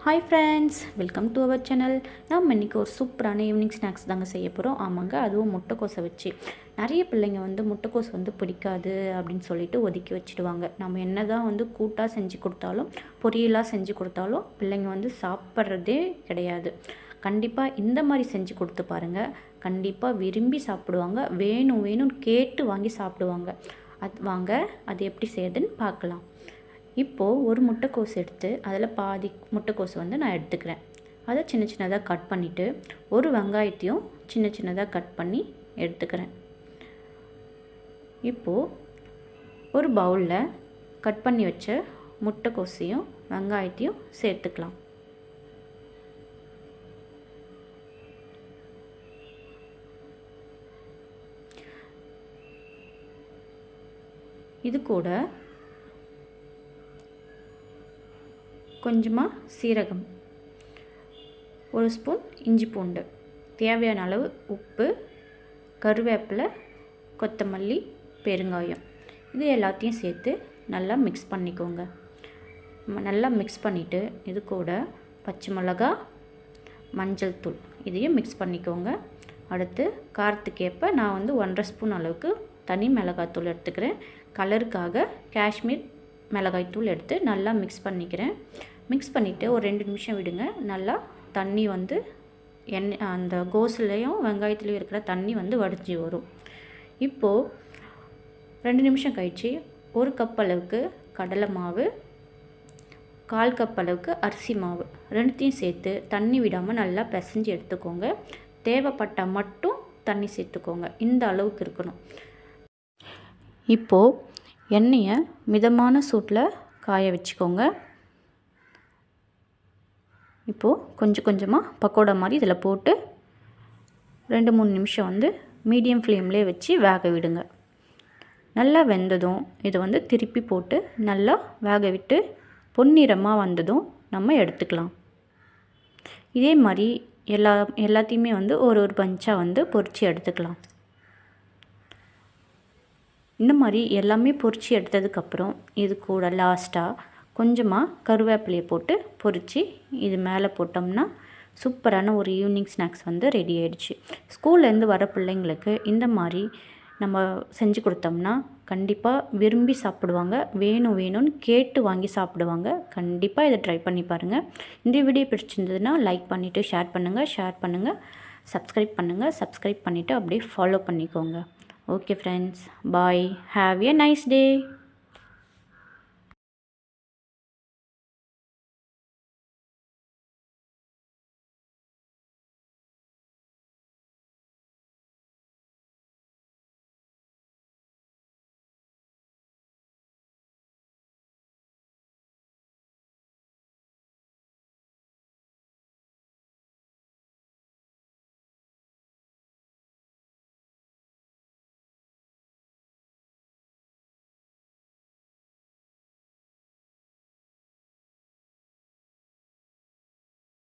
Hi friends, welcome to our channel. நம்ம இன்றைக்கி ஒரு சூப்பரான ஈவினிங் ஸ்நாக்ஸ் தாங்க செய்ய போகிறோம். ஆமாங்க, அதுவும் முட்டைக்கோஸை வச்சு. நிறைய பிள்ளைங்க முட்டைக்கோஸ் பிடிக்காது அப்படின்னு சொல்லிட்டு ஒதுக்கி வச்சுடுவாங்க. நம்ம என்ன தான் கூட்டாக செஞ்சு கொடுத்தாலும் பொரியலாக செஞ்சு கொடுத்தாலும் பிள்ளைங்க சாப்பிட்றதே கிடையாது. கண்டிப்பாக இந்த மாதிரி செஞ்சு கொடுத்து பாருங்கள். கண்டிப்பாக விரும்பி சாப்பிடுவாங்க. வேணும்னு கேட்டு வாங்கி சாப்பிடுவாங்க. அது எப்படி செய்யுதுன்னு பார்க்கலாம். இப்போது ஒரு முட்டைக்கோஸ் எடுத்து அதில் பாதி முட்டைக்கோஸ் நான் எடுத்துக்கிறேன். அதை சின்ன சின்னதாக கட் பண்ணிவிட்டு ஒரு வெங்காயத்தையும் சின்ன சின்னதாக கட் பண்ணி எடுத்துக்கிறேன். இப்போது ஒரு பவுலில் கட் பண்ணி வச்ச முட்டைக்கோஸையும் வெங்காயத்தையும் சேர்த்துக்கலாம். இது கூட கொஞ்சமாக சீரகம், ஒரு ஸ்பூன் இஞ்சி பூண்டு, தேவையான அளவு உப்பு, கருவேப்பிலை, கொத்தமல்லி, பெருங்காயம், இது எல்லாத்தையும் சேர்த்து நல்லா மிக்ஸ் பண்ணிக்கோங்க. நல்லா மிக்ஸ் பண்ணிவிட்டு இது கூட பச்சை மிளகா, மஞ்சள் தூள் இதையும் மிக்ஸ் பண்ணிக்கோங்க. அடுத்து காரத்துக்கேற்ப நான் 1.5 ஸ்பூன் அளவுக்கு தனி மிளகாய்த்தூள் எடுத்துக்கிறேன். கலருக்காக காஷ்மீர் மிளகாய்த்தூள் எடுத்து நல்லா மிக்ஸ் பண்ணிக்கிறேன். மிக்ஸ் பண்ணிவிட்டு ஒரு 2 நிமிஷம் விடுங்க. நல்லா தண்ணி எண்ணெய் அந்த கோஸ்லேயும் வெங்காயத்துலேயும் இருக்கிற தண்ணி வடிஞ்சு வரும். இப்போது 2 நிமிஷம் கழித்து 1 கப் அளவுக்கு கடலை மாவு, 1/4 கப் அளவுக்கு அரிசி மாவு ரெண்டுத்தையும் சேர்த்து தண்ணி விடாமல் நல்லா பிசைஞ்சு எடுத்துக்கோங்க. தேவைப்பட்டால் மட்டும் தண்ணி சேர்த்துக்கோங்க. இந்த அளவுக்கு இருக்கணும். இப்போது எண்ணெயை மிதமான சூட்டில் காய வச்சுக்கோங்க. இப்போது கொஞ்சம் கொஞ்சமாக பக்கோடா மாதிரி இதில் போட்டு 2-3 நிமிஷம் மீடியம் ஃப்ளேம்லேயே வச்சு வேக விடுங்க. நல்லா வெந்ததும் இதை திருப்பி போட்டு நல்லா வேக விட்டு பொன்னிறமாக வந்ததும் நம்ம எடுத்துக்கலாம். இதே மாதிரி எல்லாத்தையுமே ஒரு பஞ்சாக பொரித்து எடுத்துக்கலாம். இந்த மாதிரி எல்லாமே பொரித்து எடுத்ததுக்கப்புறம் இது கூட லாஸ்ட்டாக கொஞ்சமாக கருவேப்பிலையை போட்டு பொரித்து இது மேலே போட்டோம்னா சூப்பரான ஒரு ஈவினிங் ஸ்நாக்ஸ் ரெடி ஆகிடுச்சு. ஸ்கூல்லேருந்து வர பிள்ளைங்களுக்கு இந்த மாதிரி நம்ம செஞ்சு கொடுத்தோம்னா கண்டிப்பாக விரும்பி சாப்பிடுவாங்க. வேணும்னு கேட்டு வாங்கி சாப்பிடுவாங்க. கண்டிப்பாக இதை ட்ரை பண்ணி பாருங்கள். இந்த வீடியோ பிடிச்சிருந்ததுன்னா லைக் பண்ணிவிட்டு ஷேர் பண்ணுங்கள், சப்ஸ்கிரைப் பண்ணிவிட்டு அப்படியே ஃபாலோ பண்ணிக்கோங்க. Okay friends, bye. Have a nice day.